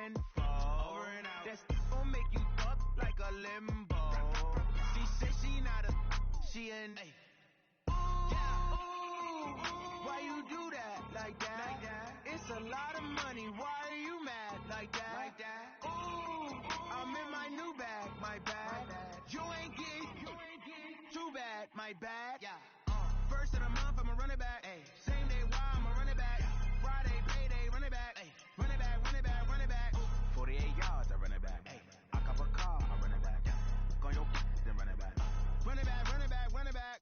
tenfold. Over and out. That's gon' make you up like a limbo. She said she not a, she an A. Why you do that like that? It's a lot of money. Why are you mad like that? Ooh, I'm in my new bag, my bad. You ain't getting too bad, my bad. Yeah. First of the month, I'ma run it back. Ay. Same day, why I'ma run it back. Friday, payday, run it back. Ay. Run it back, run it back, run it back. 48 yards, I run it back. Ay. I cop a car, I run it back. Go on your then run it back. Run it back, run it back, run it back.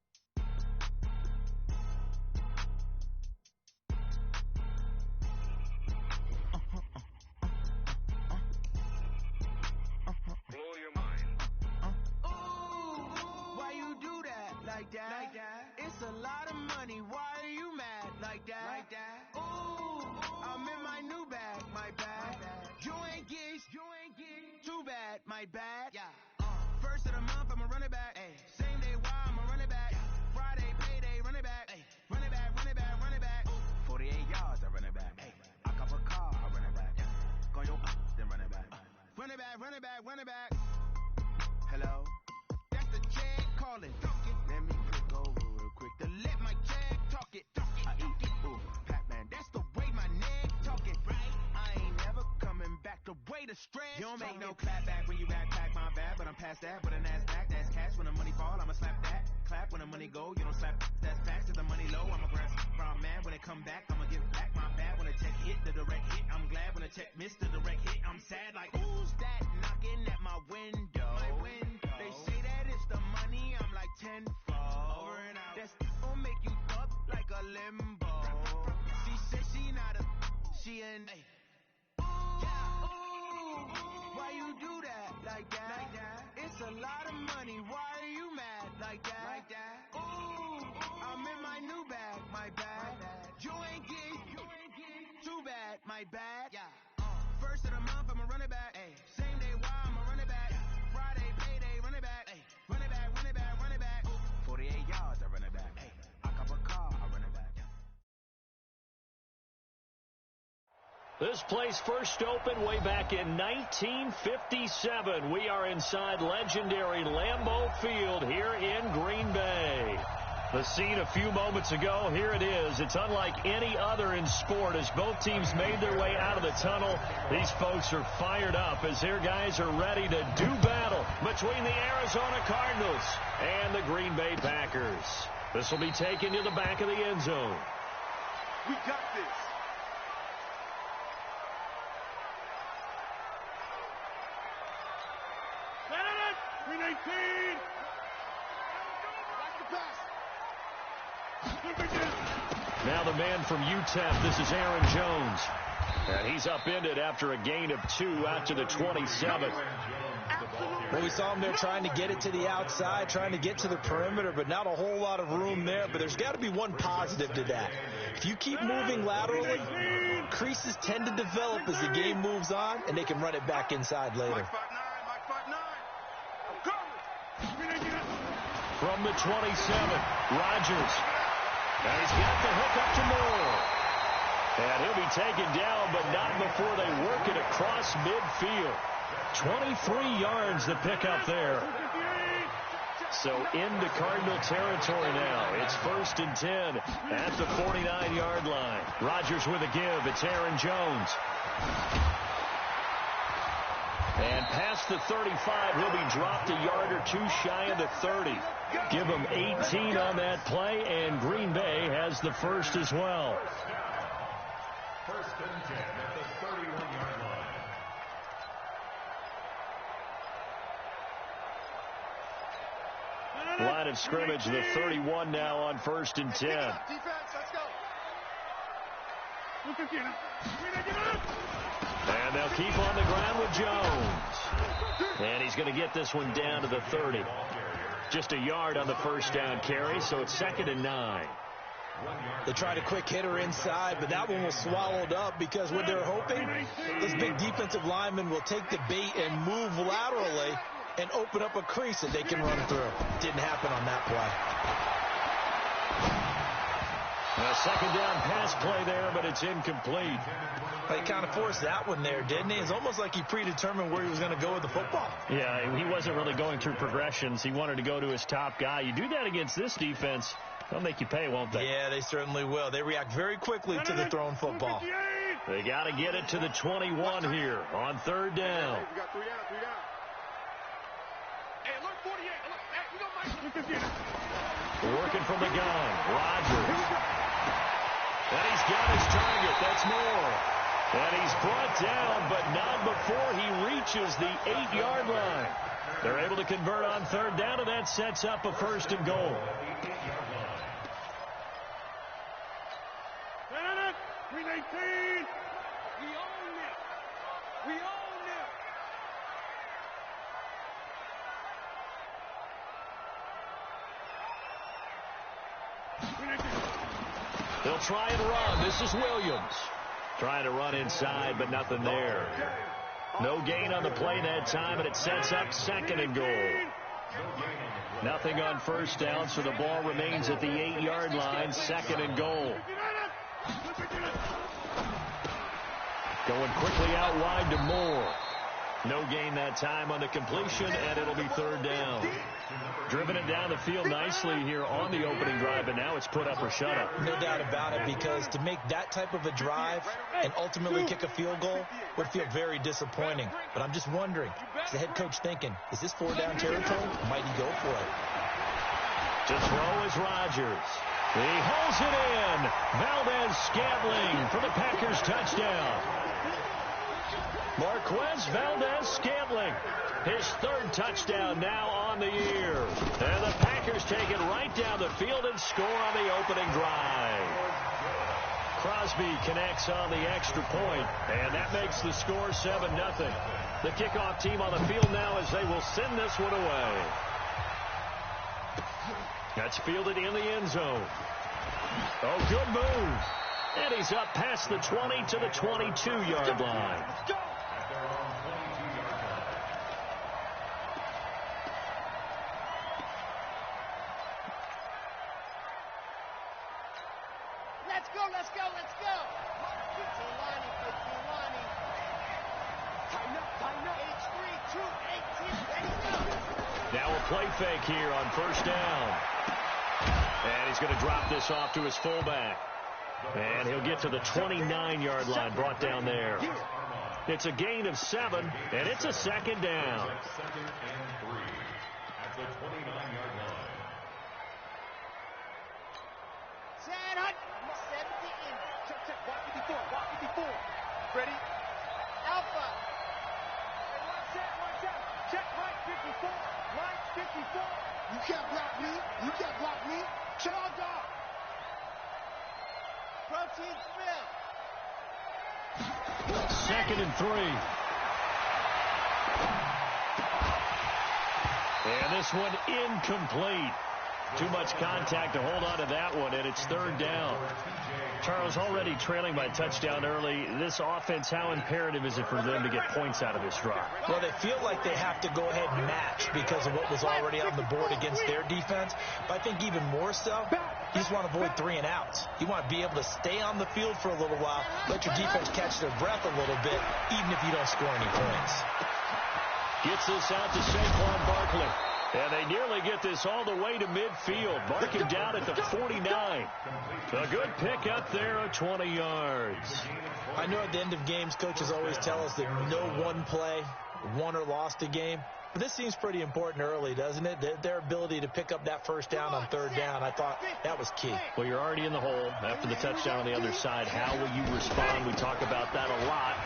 Blow your mind. Ooh, why you do that like that? It's a lot of money. Why are you mad like that? Ooh, I'm in my new bag, my bad. You ain't get too bad, my bad. Yeah. First of the month, I'ma run it back. Ay. Same day, why I'ma run it back. Friday, payday, run it back. Ay. Run it back, run it back, run it back. 48 yards, I run it back. Ay. I cop a car, I run it back. Go on your then run it back. Run it back, run it back, run it back. Hello? That's the check calling. Let me click over real quick to let my check talk it. I eat it, ooh, Pac-Man. That's the way my neck talking, right? I ain't never coming back the way the stress. You don't make no clap back when you backpack my bad, but I'm past that. But a NASDAQ, that's cash. When the money fall, I'ma slap that. Clap when the money go, you don't slap. That's facts. If the money low, I'ma grab from man. When it come back, I'ma give back my bad. When the check hit, the direct hit, I'm glad. When the check missed the direct hit, I'm sad. Like, who's that knocking at my window? They say that it's the money, I'm like tenfold. Over and out. That's gon' make you up like a limbo. She said she not a, she an A. Why you do that like that? It's a lot of money. Why are you mad like that? Ooh, I'm in my new bag, my bad. You ain't get too bad, my bad. Yeah. First of the month, I'ma run it back. Ay. Same day, why I'ma run it back. Friday, payday, run it back. Ay. Run it back, run it back, run it back. 48 yards, I run it back. Ay. I cop a car, I run it back. This place first opened way back in 1957. We are inside legendary Lambeau Field here in Green Bay. The scene a few moments ago, here it is. It's unlike any other in sport as both teams made their way out of the tunnel. These folks are fired up as their guys are ready to do battle between the Arizona Cardinals and the Green Bay Packers. This will be taken to the back of the end zone. We got this. Green 18. Watch the pass. Now the man from UTEP, this is Aaron Jones. And he's upended after a gain of 2 out to the 27. Well, we saw him there trying to get it to the outside, trying to get to the perimeter, but not a whole lot of room there. But there's got to be one positive to that. If you keep moving laterally, creases tend to develop as the game moves on, and they can run it back inside later. From the 27, Rodgers. And he's got the hook up to Moore. And he'll be taken down, but not before they work it across midfield. 23 yards to pick up there. So into Cardinal territory now. It's 1st and 10 at the 49-yard line. Rodgers with a give. It's Aaron Jones. And past the 35, he'll be dropped a yard or two shy of the 30. Give him 18 on that play, and Green Bay has the first as well. 1st and 10 at the 31-yard line. Line of scrimmage, the 31 now on 1st and 10. Defense, let's go. And they'll keep on the ground with Jones. And he's going to get this one down to the 30. Just a yard on the first down carry, so it's 2nd and 9. They tried a quick hitter inside, but that one was swallowed up because what they're hoping, this big defensive lineman will take the bait and move laterally and open up a crease that they can run through. Didn't happen on that play. A second down pass play there, but it's incomplete. He kind of forced that one there, didn't he? It's almost like he predetermined where he was going to go with the football. Yeah, he wasn't really going through progressions. He wanted to go to his top guy. You do that against this defense, they'll make you pay, won't they? Yeah, they certainly will. They react very quickly to the thrown football. They got to get it to the 21 here on third down. We got 3 down, 3 down. Hey, look, 48. Look, hey, we got Mike. Working from the gun, Rodgers. And he's got his target. That's Moore. And he's brought down, but not before he reaches the 8-yard line. They're able to convert on third down, and that sets up a 1st and goal. 319. We own it. We own it. They'll try and run. This is Williams. Trying to run inside, but nothing there. No gain on the play that time, and it sets up 2nd and goal. Nothing on first down, so the ball remains at the 8-yard line, 2nd and goal. Going quickly out wide to Moore. No gain that time on the completion, and it'll be 3rd down. Driven it down the field nicely here on the opening drive, and now it's put up or shut up. No doubt about it, because to make that type of a drive and ultimately kick a field goal would feel very disappointing. But I'm just wondering, is the head coach thinking, is this 4-down territory? Might he go for it? To throw is Rodgers. He holds it in. Valdez-Scantling for the Packers touchdown. Marquez Valdez-Scantling, his 3rd touchdown now on the year. And the Packers take it right down the field and score on the opening drive. Crosby connects on the extra point, and that makes the score 7-0. The kickoff team on the field now as they will send this one away. That's fielded in the end zone. Oh, good move. And he's up past the 20 to the 22-yard line. Let's go, let's go, let's go. Get to Lonnie, get to Lonnie. Tighten up. H3, 2, 18, ready, go. Now a play fake here on first down. And he's going to drop this off to his fullback. And he'll get to the 29-yard line, brought down there. It's a gain of 7, and it's a 2nd down. 2nd and 3 at the 29-yard line. Set up. Set it to end. Check. Walk it before. Ready? Alpha. Hey, watch out. Check right 54. Right 54. You can't block me. Charge off. Protein fill. 2nd and 3. And this one incomplete. Too much contact to hold on to that one, and it's 3rd down. Charles, already trailing by touchdown early. This offense, how imperative is it for them to get points out of this drive? Well, they feel like they have to go ahead and match because of what was already on the board against their defense. But I think even more so, you just want to avoid 3 and outs. You want to be able to stay on the field for a little while, let your defense catch their breath a little bit, even if you don't score any points. Gets this out to Saquon Barkley. And they nearly get this all the way to midfield. Mark him down at the 49. A good pick up there of 20 yards. I know at the end of games, coaches always tell us that no one play won or lost a game. But this seems pretty important early, doesn't it? Their ability to pick up that 1st down on 3rd down, I thought that was key. Well, you're already in the hole after the touchdown on the other side. How will you respond? We talk about that a lot,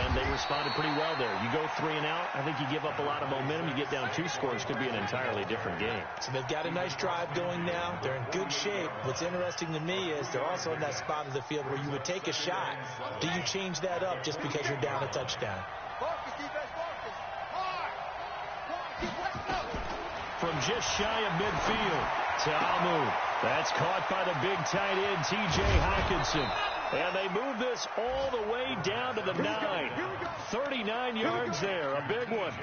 and they responded pretty well there. You go 3 and out, I think you give up a lot of momentum. You get down 2 scores, could be an entirely different game. So they've got a nice drive going now. They're in good shape. What's interesting to me is they're also in that spot of the field where you would take a shot. Do you change that up just because you're down a touchdown? Focus, defense, focus. Hard. Let's go. From just shy of midfield to Amu. That's caught by the big tight end, T.J. Hockenson. And they move this all the way down to the 9. 39 yards there, a big one.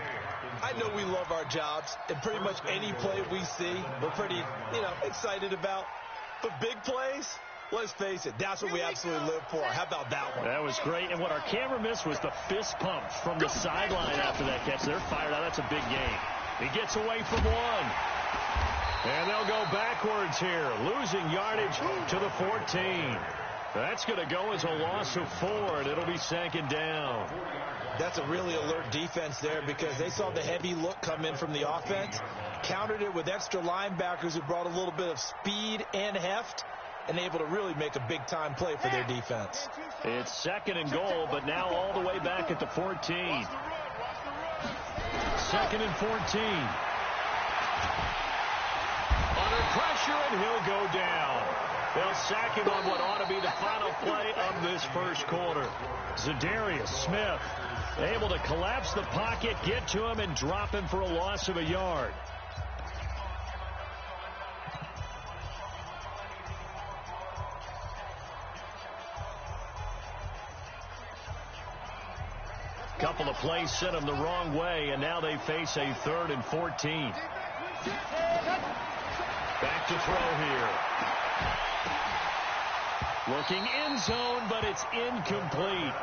I know we love our jobs, and pretty much any play we see, we're pretty, excited about. But big plays, Let's face it, that's what we absolutely live for. How about that one? That was great. And what our camera missed was the fist pump from the sideline after that catch. They're fired out. That's a big game. He gets away from one. And they'll go backwards here, losing yardage to the 14. That's going to go as a loss of 4, and it'll be second down. That's a really alert defense there because they saw the heavy look come in from the offense, countered it with extra linebackers who brought a little bit of speed and heft, and able to really make a big-time play for their defense. It's second and goal, but now all the way back at the 14. Second and 14. Under pressure, and he'll go down. They'll sack him on what ought to be the final play of this first quarter. Zadarius Smith able to collapse the pocket, get to him, and drop him for a loss of a yard. Couple of plays sent them the wrong way, and now they face a 3rd and 14. Back to throw here. Looking end zone, but it's incomplete.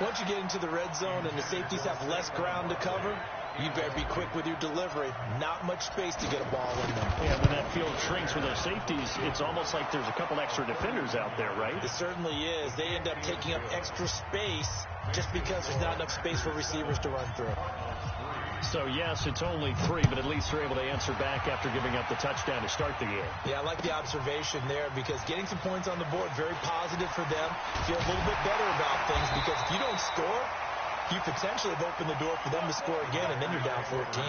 Once you get into the red zone and the safeties have less ground to cover, you better be quick with your delivery. Not much space to get a ball in there. Yeah, when that field shrinks with those safeties, it's almost like there's a couple extra defenders out there, right? It certainly is. They end up taking up extra space just because there's not enough space for receivers to run through. So, yes, it's only 3, but at least they're able to answer back after giving up the touchdown to start the game. Yeah, I like the observation there because getting some points on the board, very positive for them. Feel a little bit better about things because if you don't score, you potentially have opened the door for them to score again, and then you're down 14.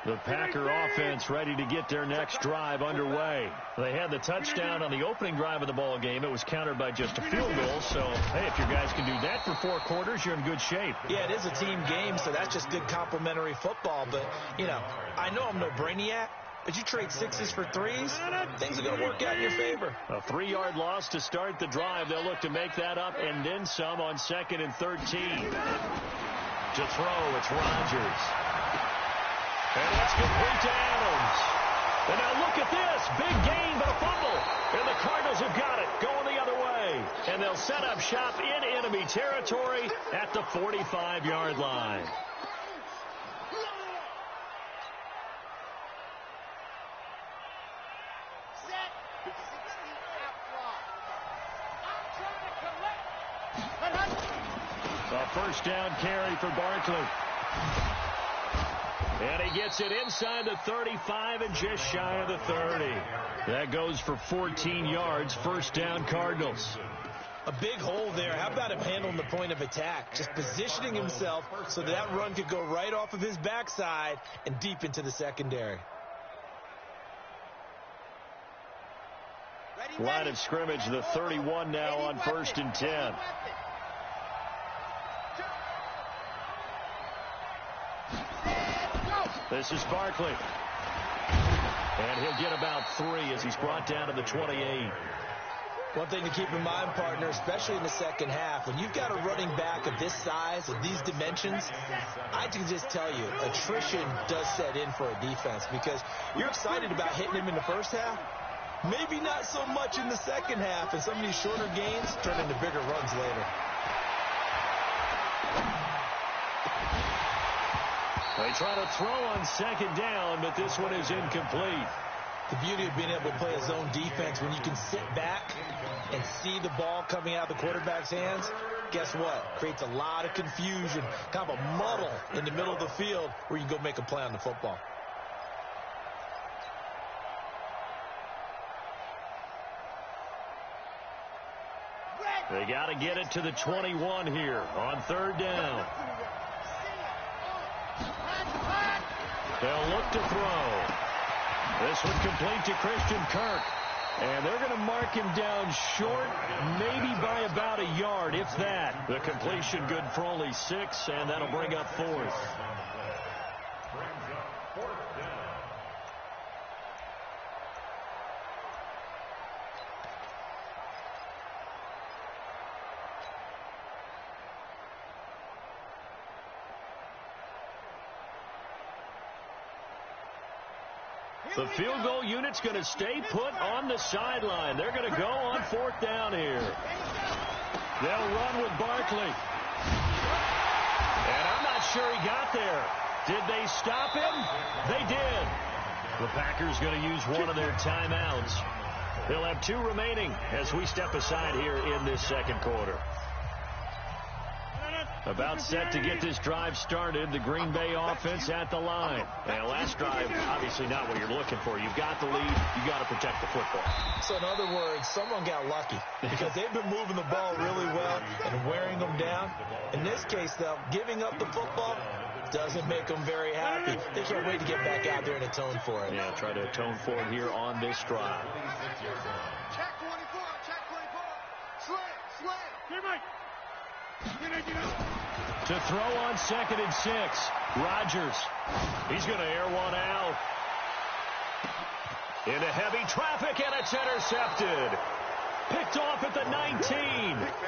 The Packer offense ready to get their next drive underway. They had the touchdown on the opening drive of the ball game. It was countered by just a field goal. So, hey, if your guys can do that for 4 quarters, you're in good shape. Yeah, it is a team game, so that's just good complimentary football. But, you know, I know I'm no brainiac, but you trade 6s for 3s, things are going to work out in your favor. A 3-yard loss to start the drive. They'll look to make that up and then some on 2nd and 13. To throw, it's Rodgers. And that's complete to Adams. And now look at this. Big gain, but a fumble. And the Cardinals have got it, going the other way. And they'll set up shop in enemy territory at the 45-yard line. A first down carry for Barkley. And he gets it inside the 35 and just shy of the 30. That goes for 14 yards. First down, Cardinals. A big hole there. How about him handling the point of attack? Just positioning himself so that run could go right off of his backside and deep into the secondary. Line of scrimmage, the 31 now on 1st and 10. This is Barkley. And he'll get about 3 as he's brought down to the 28. One thing to keep in mind, partner, especially in the second half, when you've got a running back of this size and these dimensions, I can just tell you, attrition does set in for a defense because you're excited about hitting him in the first half. Maybe not so much in the second half, and some of these shorter gains turn into bigger runs later. They try to throw on 2nd down, but this one is incomplete. The beauty of being able to play a zone defense when you can sit back and see the ball coming out of the quarterback's hands, guess what? Creates a lot of confusion, kind of a muddle in the middle of the field where you can go make a play on the football. They got to get it to the 21 here on 3rd down. They'll look to throw. This one complete to Christian Kirk. And they're going to mark him down short, maybe by about a yard, if that. The completion good for only 6, and that'll bring up 4th. The field goal unit's going to stay put on the sideline. They're going to go on 4th down here. They'll run with Barkley. And I'm not sure he got there. Did they stop him? They did. The Packers going to use one of their timeouts. They'll have 2 remaining as we step aside here in this second quarter. About set to get this drive started. The Green Bay offense at the line. And last drive, obviously not what you're looking for. You've got the lead. You've got to protect the football. So in other words, someone got lucky because they've been moving the ball really well and wearing them down. In this case, though, giving up the football doesn't make them very happy. They can't wait to get back out there and atone for it. Yeah, try to atone for it here on this drive. Check 24, check 24. Slant. To throw on 2nd and 6. Rodgers. He's going to air one out. Into heavy traffic, and it's intercepted. Picked off at the 19.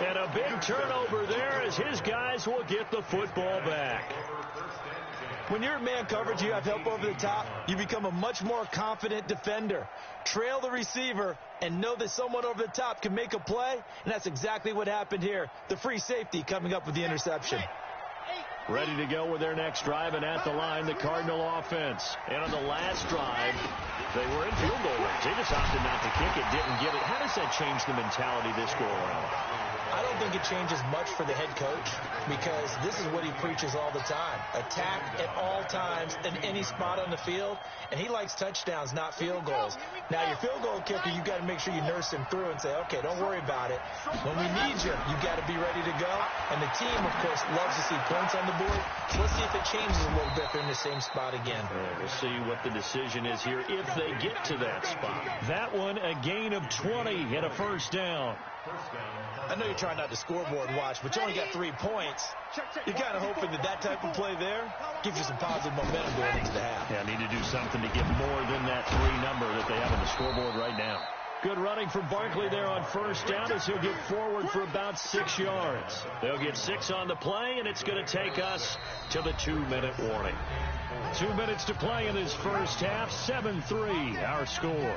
And a big turnover there as his guys will get the football back. When you're in man coverage, you have help over the top, you become a much more confident defender. Trail the receiver and know that someone over the top can make a play, and that's exactly what happened here. The free safety coming up with the interception. Ready to go with their next drive, and at the line, the Cardinal offense. And on the last drive, they were in field goal range. They just opted not to kick it, didn't get it. How does that change the mentality this go around? I don't think it changes much for the head coach because this is what he preaches all the time. Attack at all times in any spot on the field, and he likes touchdowns, not field goals. Now, your field goal kicker, you've got to make sure you nurse him through and say, okay, don't worry about it. When we need you, you've got to be ready to go. And the team, of course, loves to see points on the board. So let's see if it changes a little bit. They're in the same spot again. We'll see what the decision is here if they get to that spot. That one, a gain of 20 and a 1st down. I know you're trying not to scoreboard watch, but you only got 3 points. You're kind of hoping that type of play there gives you some positive momentum going into the half. Yeah, need to do something to get more than that 3 number that they have on the scoreboard right now. Good running for Barkley there on 1st down as he'll get forward for about 6 yards. They'll get 6 on the play, and it's going to take us to the 2-minute warning. 2 minutes to play in this first half. 7-3 our score.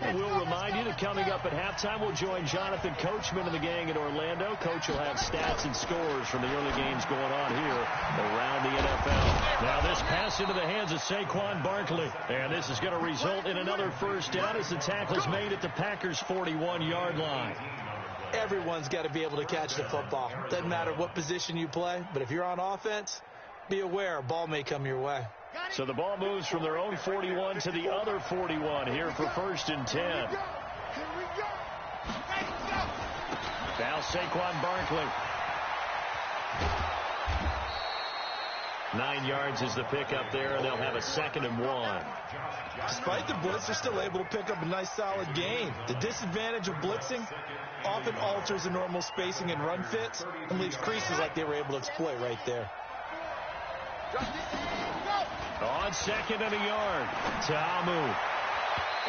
We'll remind you that coming up at halftime, we'll join Jonathan Coachman and the gang in Orlando. Coach will have stats and scores from the early games going on here around the NFL. Now this pass into the hands of Saquon Barkley. And this is going to result in another 1st down as the tackle is made at the Packers' 41-yard line. Everyone's got to be able to catch the football. Doesn't matter what position you play, but if you're on offense, be aware a ball may come your way. So the ball moves from their own 41 to the other 41 here for 1st and 10. Now Saquon Barkley. 9 yards is the pickup there, and they'll have a 2nd and 1. Despite the blitz, they're still able to pick up a nice solid gain. The disadvantage of blitzing often alters the normal spacing and run fits and leaves creases like they were able to exploit right there. On 2nd and a yard, Ta'amu.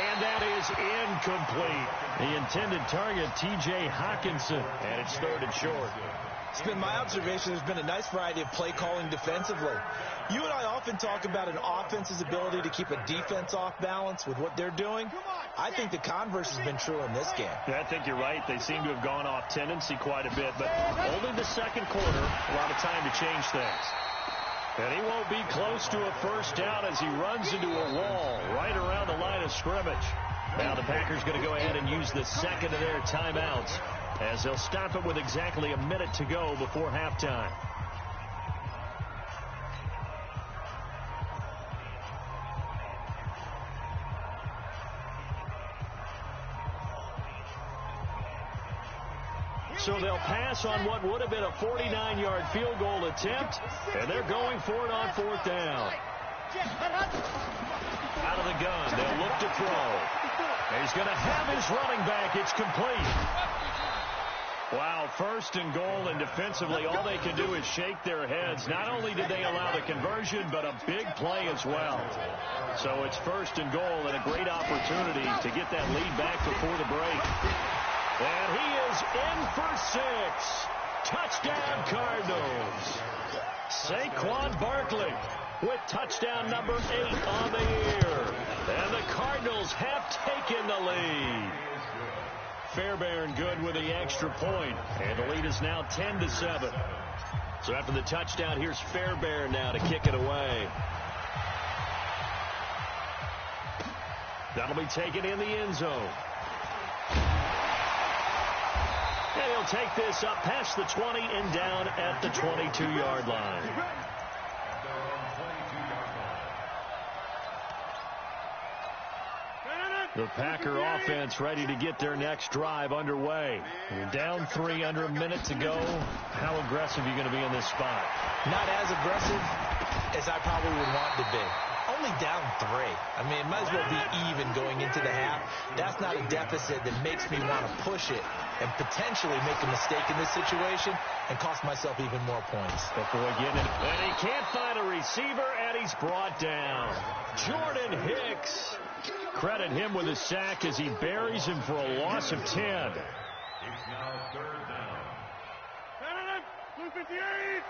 And that is incomplete. The intended target, T.J. Hawkinson, and it's 3rd and short. It's been my observation there's been a nice variety of play calling defensively. You and I often talk about an offense's ability to keep a defense off balance with what they're doing. I think the converse has been true in this game. Yeah, I think you're right. They seem to have gone off tendency quite a bit, but only the second quarter, a lot of time to change things. And he won't be close to a 1st down as he runs into a wall right around the line of scrimmage. Now the Packers going to go ahead and use the 2nd of their timeouts as they'll stop it with exactly a minute to go before halftime. So they'll pass on what would have been a 49-yard field goal attempt, and they're going for it on 4th down. Out of the gun, they'll look to throw. He's going to have his running back. It's complete. Wow, 1st and goal, and defensively all they can do is shake their heads. Not only did they allow the conversion, but a big play as well. So it's 1st and goal and a great opportunity to get that lead back before the break. And he is in for 6. Touchdown, Cardinals. Saquon Barkley with touchdown number 8 on the year. And the Cardinals have taken the lead. Fairbairn good with the extra point, and the lead is now 10-7. So after the touchdown, here's Fairbairn now to kick it away. That'll be taken in the end zone. And he'll take this up past the 20 and down at the 22-yard line. The Packer offense ready to get their next drive underway. You're down 3 under a minute to go. How aggressive are you going to be in this spot? Not as aggressive as I probably would want to be. Only down 3. I mean, it might as well be even going into the half. That's not a deficit that makes me want to push it and potentially make a mistake in this situation and cost myself even more points. Before getting it, and he can't find a receiver, and he's brought down. Jordan Hicks. Credit him with a sack as he buries him for a loss of 10. It's now 3rd down. 258.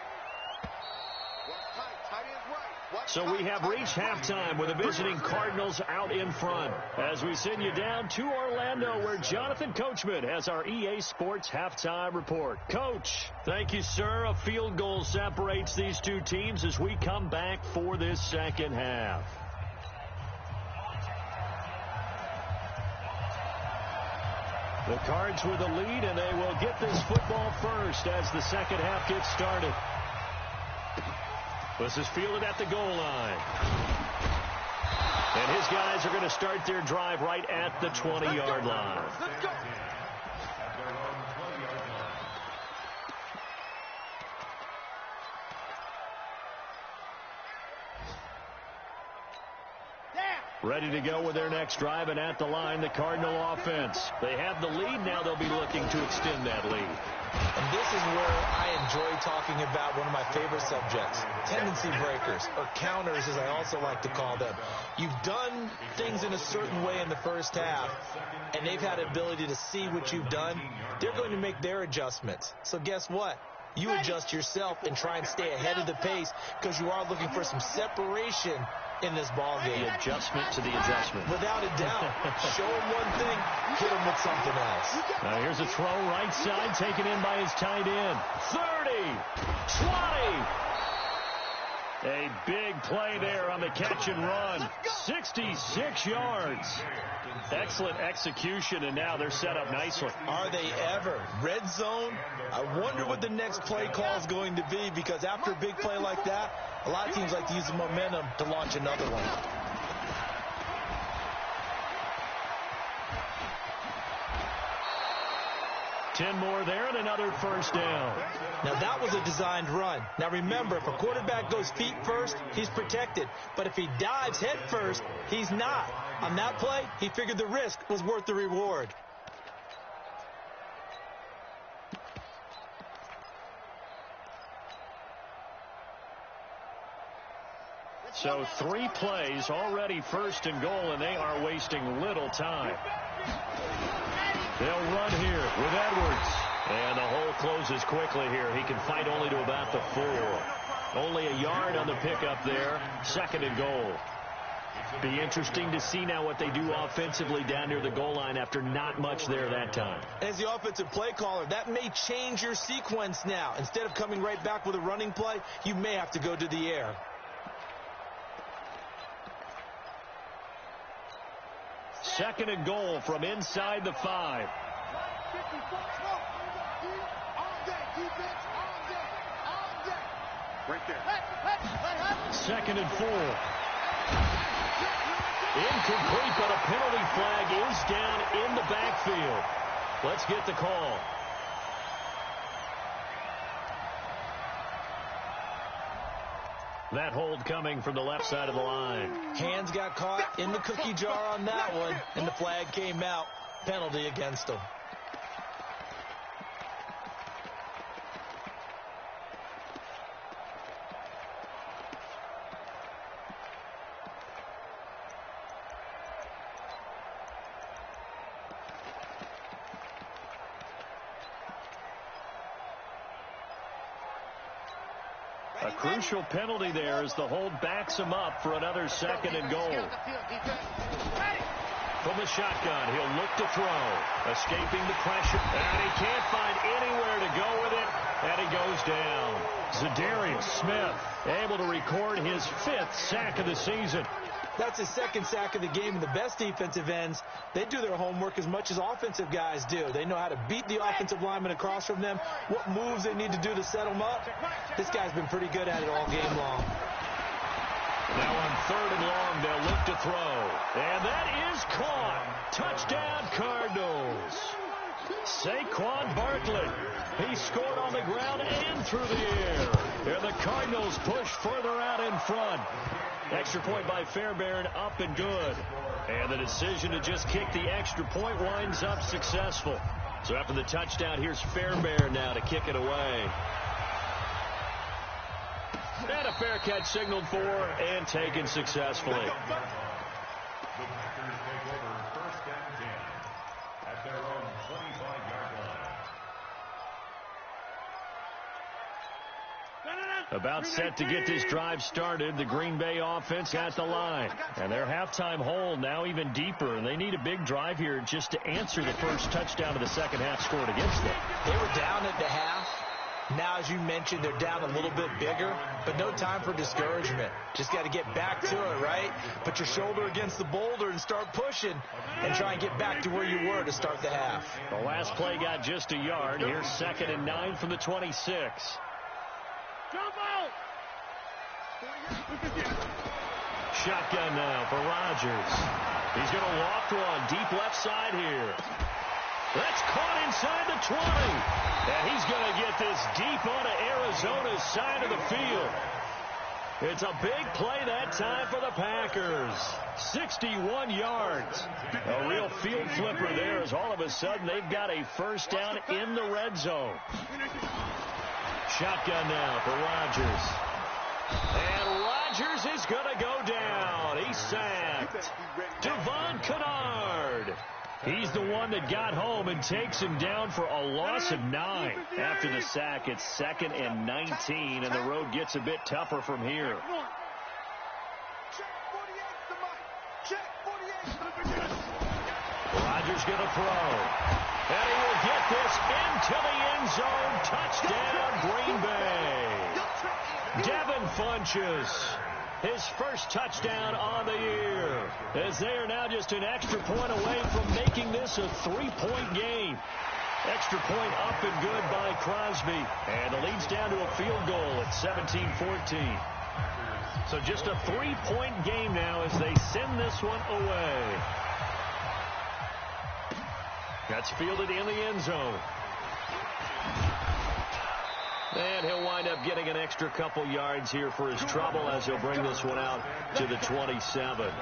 So we have reached halftime with the visiting Cardinals out in front. As we send you down to Orlando, where Jonathan Coachman has our EA Sports halftime report. Coach, thank you, sir. A field goal separates these two teams as we come back for this second half. The Cards with the lead, and they will get this football first as the second half gets started. This is fielded at the goal line. And his guys are going to start their drive right at the 20-yard line. Let's go. Ready to go with their next drive, and at the line, the Cardinal offense. They have the lead. Now they'll be looking to extend that lead. And this is where I enjoy talking about one of my favorite subjects, tendency breakers, or counters as I also like to call them. You've done things in a certain way in the first half, and they've had the ability to see what you've done. They're going to make their adjustments. So guess what? You adjust yourself and try and stay ahead of the pace because you are looking for some separation in this ball game. The adjustment to the adjustment. Without a doubt. Show him one thing, hit him with something else. Now here's a throw right side, taken in by his tight end. 30, 20. A big play there on the catch and run. 66 yards. Excellent execution, and now they're set up nicely. Are they ever? Red zone? I wonder what the next play call is going to be, because after a big play like that, a lot of teams like to use the momentum to launch another one. Ten more there and another first down. Now that was a designed run. Now remember, if a quarterback goes feet first, he's protected. But if he dives head first, he's not. On that play, he figured the risk was worth the reward. So 3 plays already first and goal, and they are wasting little time. They'll run here with Edwards. And the hole closes quickly here. He can fight only to about the 4. Only a yard on the pickup there. 2nd and goal. Be interesting to see now what they do offensively down near the goal line after not much there that time. As the offensive play caller, that may change your sequence now. Instead of coming right back with a running play, you may have to go to the air. Second and goal from inside the 5. Right there. 2nd and 4. Incomplete, but a penalty flag is down in the backfield. Let's get the call. That hold coming from the left side of the line. Hands got caught in the cookie jar on that one, and the flag came out. Penalty against them. A crucial penalty there as the hold backs him up for another second and goal. From the shotgun, he'll look to throw. Escaping the pressure. And he can't find anywhere to go with it. And he goes down. Zadarius Smith able to record his 5th sack of the season. That's his 2nd sack of the game. And the best defensive ends, they do their homework as much as offensive guys do. They know how to beat the offensive lineman across from them, what moves they need to do to set them up. This guy's been pretty good at it all game long. Now on 3rd and long, they'll look to throw. And that is caught. Touchdown, Cardinals. Saquon Barkley. He scored on the ground and through the air. And the Cardinals push further out in front. Extra point by Fairbairn, up and good. And the decision to just kick the extra point winds up successful. So after the touchdown, here's Fairbairn now to kick it away. And a fair catch signaled for and taken successfully. The Packers take over 1st and 10 at their own 25-yard line. About set to get this drive started, the Green Bay offense at the line. And their halftime hole now even deeper, and they need a big drive here just to answer the first touchdown of the second half scored against them. They were down at the half. Now, as you mentioned, they're down a little bit bigger, but no time for discouragement. Just got to get back to it, right? Put your shoulder against the boulder and start pushing and try and get back to where you were to start the half. The last play got just a yard. Here's 2nd and 9 from the 26. Shotgun now for Rodgers. He's going to loft one deep left side here. That's caught inside the 20. And he's going to get this deep onto Arizona's side of the field. It's a big play that time for the Packers. 61 yards. A real field flipper there as all of a sudden they've got a first down in the red zone. Shotgun now for Rodgers. And Rodgers is going to go down. He's sacked. Devon Kennard. He's the one that got home and takes him down for a loss of 9. After the sack, it's 2nd and 19, and the road gets a bit tougher from here. Rodgers going to throw. And he will get this into the end zone. Touchdown, Green Bay. Devin Funchess. His first touchdown on the year, as they are now just an extra point away from making this a 3-point game. Extra point up and good by Crosby, and the lead's down to a field goal at 17-14. So just a 3-point game now as they send this one away. That's fielded in the end zone. And he'll wind up getting an extra couple yards here for his trouble as he'll bring this one out to the 27.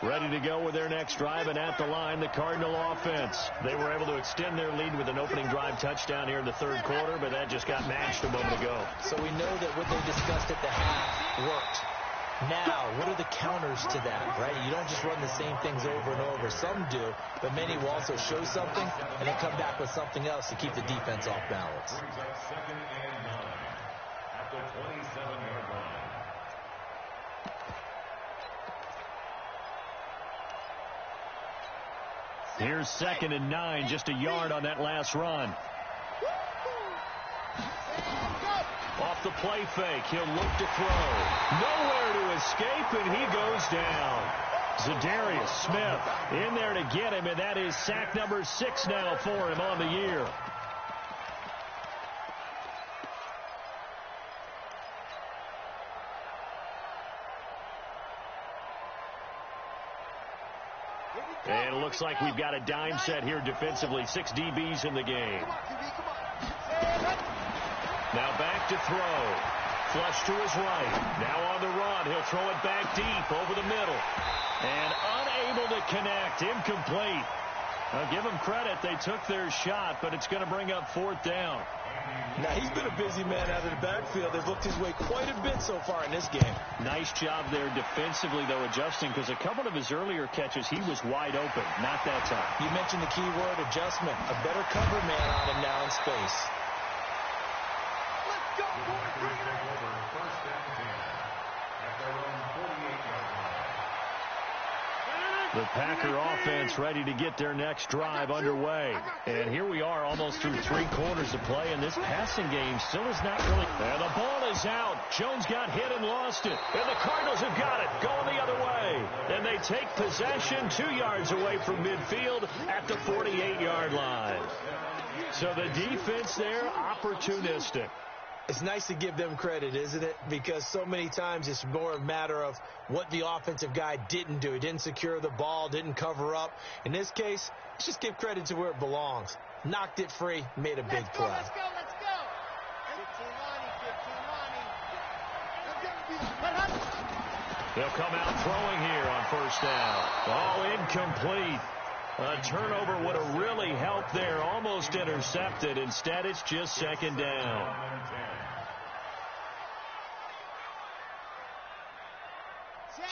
Ready to go with their next drive, and at the line, the Cardinal offense. They were able to extend their lead with an opening drive touchdown here in the 3rd quarter, but that just got matched a moment ago. So we know that what they discussed at the half worked. Now, what are the counters to that, right? You don't just run the same things over and over. Some do, but many will also show something and then come back with something else to keep the defense off balance. 2nd and 9 at the 27-yard line. Here's 2nd and 9, just a yard on that last run. Off the play fake, he'll look to throw. Nowhere to escape, and he goes down. Zadarius Smith in there to get him, and that is sack number 6 now for him on the year. And it looks like we've got a dime set here defensively. 6 DBs in the game. Now back to throw. Flush to his right. Now on the run. He'll throw it back deep over the middle. And unable to connect. Incomplete. I'll give them credit. They took their shot, but it's going to bring up 4th down. Now, he's been a busy man out of the backfield. They've looked his way quite a bit so far in this game. Nice job there defensively, though, adjusting, because a couple of his earlier catches, he was wide open. Not that time. You mentioned the key word, adjustment. A better cover man on him now in space. Let's go, boys. Bring it on. First and 10 at their own 48-yard line. The Packer offense ready to get their next drive underway. And here we are almost through 3 quarters of play, and this passing game still is not really. And the ball is out. Jones got hit and lost it. And the Cardinals have got it, going the other way. And they take possession 2 yards away from midfield at the 48-yard line. So the defense there, opportunistic. It's nice to give them credit, isn't it? Because so many times it's more a matter of what the offensive guy didn't do. He didn't secure the ball, didn't cover up. In this case, let's just give credit to where it belongs. Knocked it free, made a big play. Let's go. 15-Lonnie. They'll come out throwing here on 1st down. Oh, incomplete. A turnover would have really helped there. Almost intercepted. Instead, it's just 2nd down.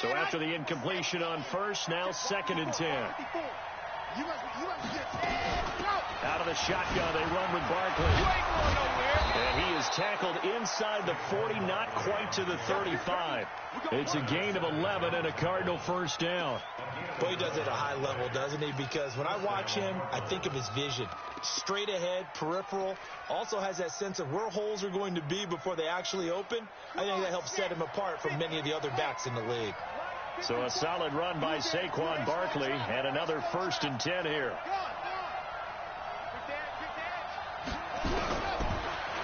So after the incompletion on 1st, now 2nd and 10. Out of the shotgun, they run with Barkley. And he is tackled inside the 40, not quite to the 35. It's a gain of 11 and a Cardinal 1st down. Boy, he does it at a high level, doesn't he? Because when I watch him, I think of his vision. Straight ahead, peripheral. Also has that sense of where holes are going to be before they actually open. I think that helps set him apart from many of the other backs in the league. So a solid run by Saquon Barkley and another 1st and 10 here.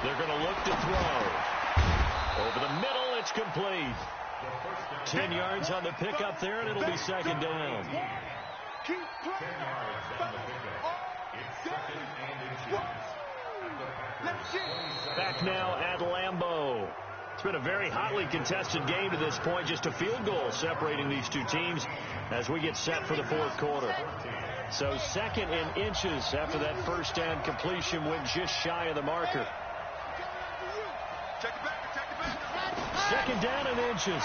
They're going to look to throw. Over the middle, it's complete. 10 yards on the pickup there, and it'll be 2nd down. Keep playing. Back now at Lambeau. It's been a very hotly contested game to this point. Just a field goal separating these two teams as we get set for the 4th quarter. So 2nd and inches after that 1st down completion went just shy of the marker. 2nd down and inches.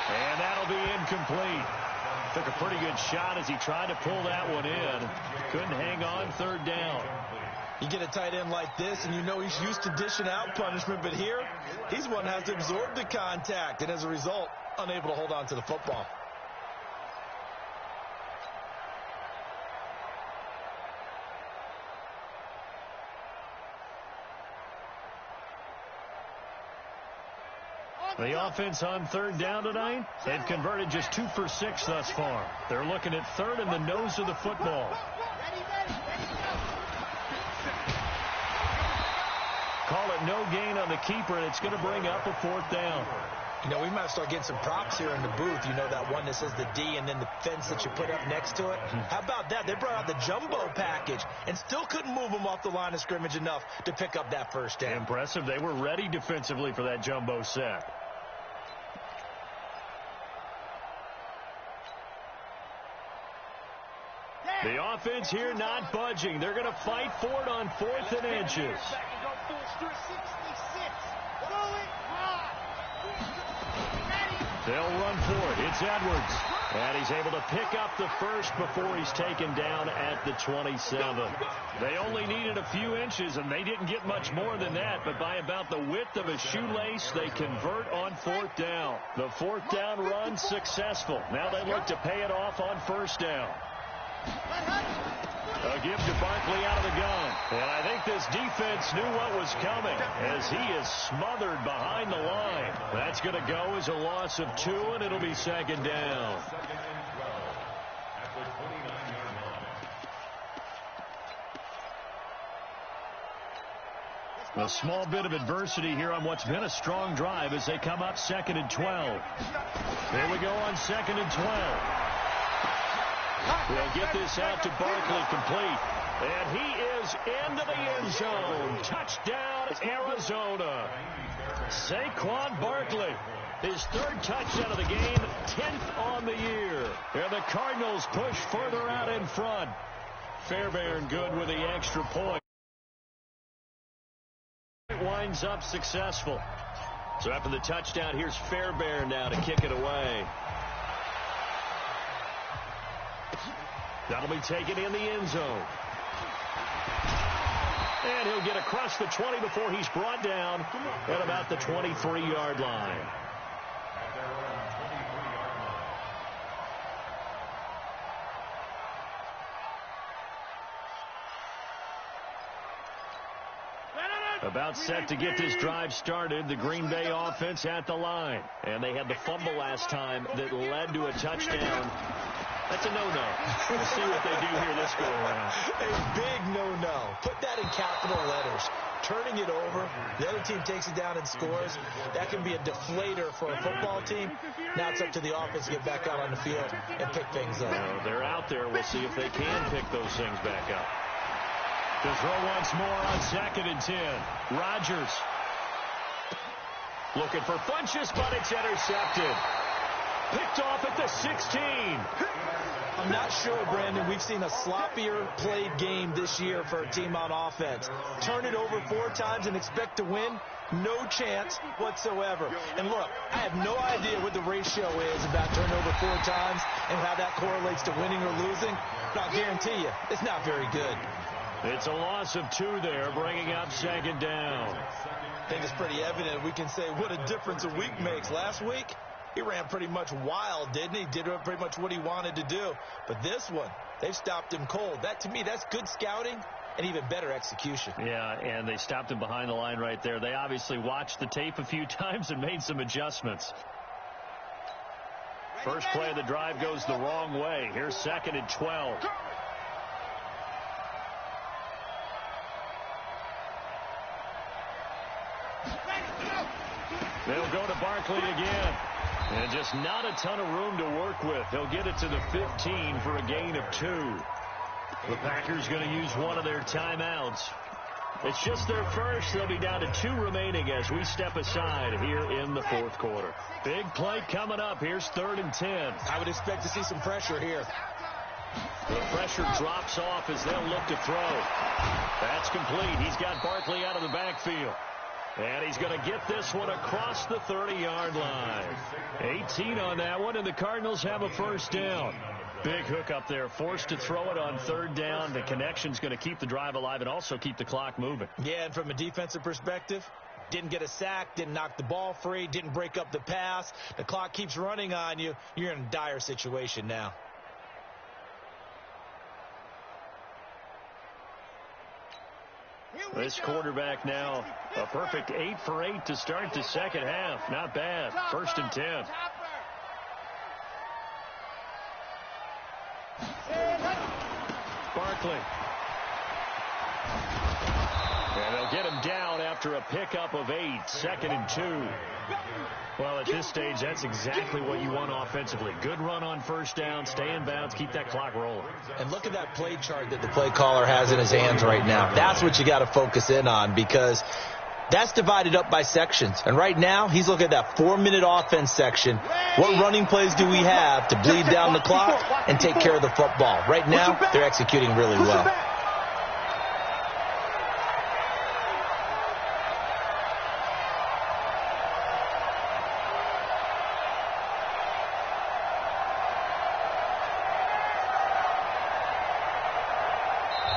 And that'll be incomplete. Took a pretty good shot as he tried to pull that one in. Couldn't hang on 3rd down. You get a tight end like this, and you know he's used to dishing out punishment, but here, he's one that has to absorb the contact, and as a result, unable to hold on to the football. The offense on 3rd down tonight, they've converted just 2 for 6 thus far. They're looking at 3rd in the nose of the football. Call it no gain on the keeper, and it's going to bring up a 4th down. You know, we might start getting some props here in the booth. You know, that one that says the D and then the fence that you put up next to it. How about that? They brought out the jumbo package and still couldn't move them off the line of scrimmage enough to pick up that 1st down. Impressive. They were ready defensively for that jumbo set. The offense here not budging. They're going to fight for it on 4th and inches. They'll run for it. It's Edwards. And he's able to pick up the 1st before he's taken down at the 27. They only needed a few inches, and they didn't get much more than that. But by about the width of a shoelace, they convert on 4th down. The 4th down run successful. Now they look to pay it off on 1st down. A give to Barkley out of the gun. And I think this defense knew what was coming as he is smothered behind the line. That's going to go as a loss of 2, and it'll be 2nd down. A small bit of adversity here on what's been a strong drive as they come up 2nd and 12. Here we go on 2nd and 12. They'll get this out to Barkley complete. And he is into the end zone. Touchdown, Arizona. Saquon Barkley His third touchdown of the game, 10th on the year. And the Cardinals push further out in front. Fairbairn good with the extra point. Winds up successful. So after the touchdown, here's Fairbairn now to kick it away. That'll be taken in the end zone. And he'll get across the 20 before he's brought down at about the 23-yard line. About set to get this drive started, the Green Bay offense at the line. And they had the fumble last time that led to a touchdown. That's a no-no. We'll see what they do here this go-around. A big no-no. Put that in capital letters. Turning it over, the other team takes it down and scores. That can be a deflator for a football team. Now it's up to the offense to get back out on the field and pick things up. Well, they're out there. We'll see if they can pick those things back up. To throw once more on 2nd and 10. Rodgers looking for Funchess, but it's intercepted. Picked off at the 16. I'm not sure, Brandon, we've seen a sloppier played game this year for a team on offense. Turn it over 4 times and expect to win? No chance whatsoever. And look, I have no idea what the ratio is about turnover 4 times and how that correlates to winning or losing. But I'll guarantee you, it's not very good. It's a loss of 2 there, bringing up 2nd down. I think it's pretty evident. We can say what a difference a week makes. Last week, he ran pretty much wild, didn't he? Did pretty much what he wanted to do. But this one, they've stopped him cold. That, to me, that's good scouting and even better execution. Yeah, and they stopped him behind the line right there. They obviously watched the tape a few times and made some adjustments. First play of the drive goes the wrong way. Here's 2nd and 12. They'll go to Barkley again. And just not a ton of room to work with. He'll get it to the 15 for a gain of 2. The Packers going to use one of their timeouts. It's just their first. They'll be down to 2 remaining as we step aside here in the 4th quarter. Big play coming up. Here's 3rd and 10. I would expect to see some pressure here. The pressure drops off as they'll look to throw. That's complete. He's got Barkley out of the backfield. And he's going to get this one across the 30-yard line. 18 on that one, and the Cardinals have a first down. Big hook up there, forced to throw it on 3rd down. The connection's going to keep the drive alive and also keep the clock moving. Yeah, and from a defensive perspective, didn't get a sack, didn't knock the ball free, didn't break up the pass. The clock keeps running on you. You're in a dire situation now. This quarterback now, a perfect 8 for 8 to start the second half. Not bad. 1st and 10. Barkley. And they'll get him down after a pickup of 8. 2nd and 2. Well, at this stage, that's exactly what you want offensively. Good run on 1st down, stay in bounds, keep that clock rolling. And look at that play chart that the play caller has in his hands right now. That's what you got to focus in on, because that's divided up by sections. And right now, he's looking at that 4-minute offense section. What running plays do we have to bleed down the clock and take care of the football? Right now, they're executing really well.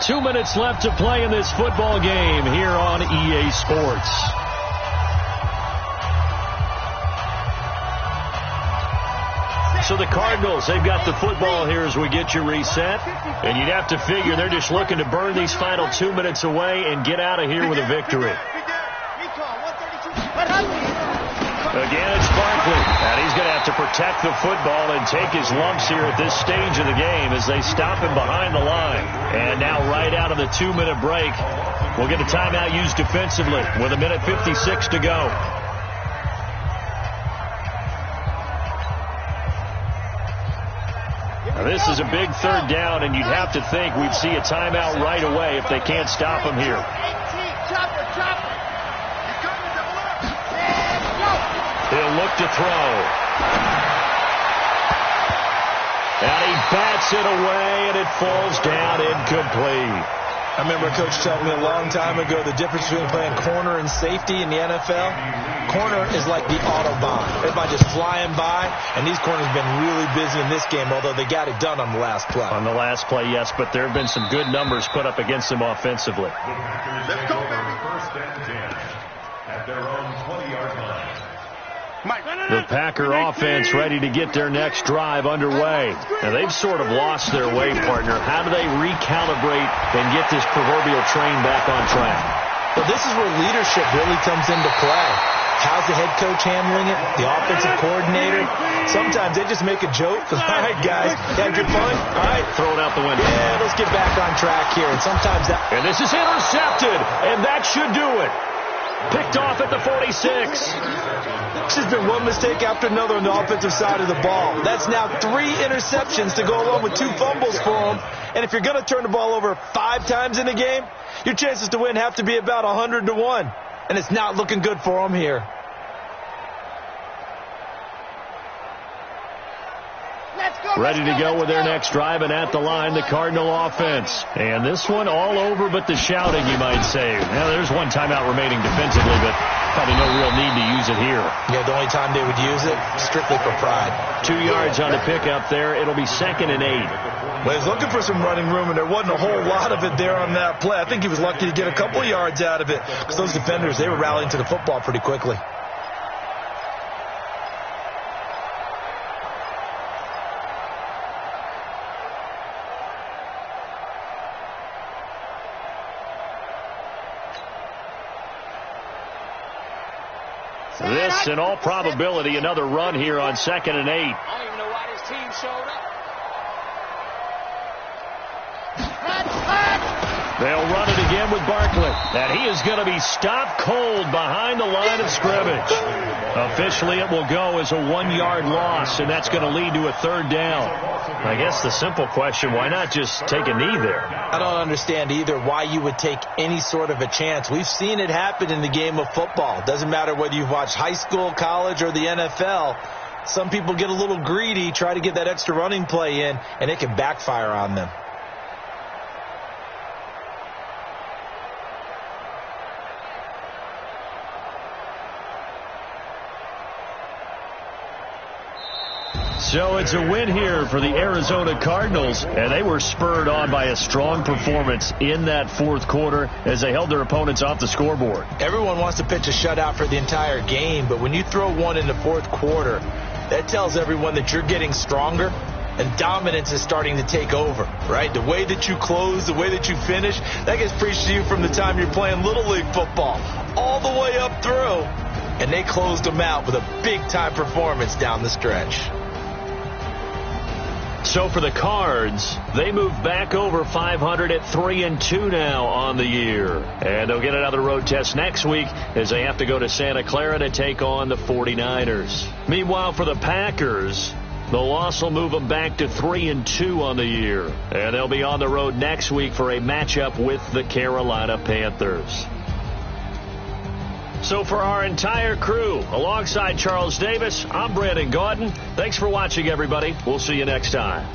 Two minutes left to play in this football game here on EA Sports. So the Cardinals, they've got the football here as we get you reset. And you'd have to figure they're just looking to burn these final 2 minutes away and get out of here with a victory. Again, it's Barkley. And he's going to have to protect the football and take his lumps here at this stage of the game as they stop him behind the line. And now right out of the 2-minute break, we'll get a timeout used defensively with 1:56 to go. Now this is a big 3rd down, and you'd have to think we'd see a timeout right away if they can't stop him here. He'll look to throw. And he bats it away, and it falls down incomplete. I remember Coach telling me a long time ago the difference between playing corner and safety in the NFL. Corner is like the Autobahn. Everybody just flying by, and these corners have been really busy in this game, although they got it done on the last play. On the last play, yes, but there have been some good numbers put up against them offensively. Let's go, baby. First and 10 at their own 20-yard line. The Packer offense ready to get their next drive underway. Now, they've sort of lost their way, partner. How do they recalibrate and get this proverbial train back on track? Well, this is where leadership really comes into play. How's the head coach handling it? The offensive coordinator? Sometimes they just make a joke. All right, guys, you had your fun? All right. Throw it out the window. Yeah, let's get back on track here. And sometimes that... And this is intercepted, and that should do it. Picked off at the 46. This has been one mistake after another on the offensive side of the ball. That's now 3 interceptions to go along with 2 fumbles for them. And if you're going to turn the ball over 5 times in a game, your chances to win have to be about 100-1. And it's not looking good for them here. Ready to go with their next drive, and at the line, the Cardinal offense. And this one all over but the shouting, you might say. Now, there's one timeout remaining defensively, but probably no real need to use it here. Yeah, the only time they would use it, strictly for pride. 2 yards on the pickup there. It'll be 2nd and 8. Well, he's looking for some running room, and there wasn't a whole lot of it there on that play. I think he was lucky to get a couple yards out of it because those defenders, they were rallying to the football pretty quickly. This, in all probability, another run here on 2nd and 8. I don't even know why this team showed up. They'll run it again with Barkley. And he is going to be stopped cold behind the line of scrimmage. Officially, it will go as a 1-yard loss, and that's going to lead to a 3rd down. I guess the simple question, why not just take a knee there? I don't understand either why you would take any sort of a chance. We've seen it happen in the game of football. Doesn't matter whether you've watched high school, college, or the NFL. Some people get a little greedy, try to get that extra running play in, and it can backfire on them. So it's a win here for the Arizona Cardinals, and they were spurred on by a strong performance in that 4th quarter as they held their opponents off the scoreboard. Everyone wants to pitch a shutout for the entire game, but when you throw one in the 4th quarter, that tells everyone that you're getting stronger and dominance is starting to take over, right? The way that you close, the way that you finish, that gets preached to you from the time you're playing Little League football all the way up through, and they closed them out with a big-time performance down the stretch. So for the Cards, they move back over 500 at 3-2 now on the year. And they'll get another road test next week as they have to go to Santa Clara to take on the 49ers. Meanwhile, for the Packers, the loss will move them back to 3-2 on the year. And they'll be on the road next week for a matchup with the Carolina Panthers. So for our entire crew, alongside Charles Davis, I'm Brandon Gautin. Thanks for watching, everybody. We'll see you next time.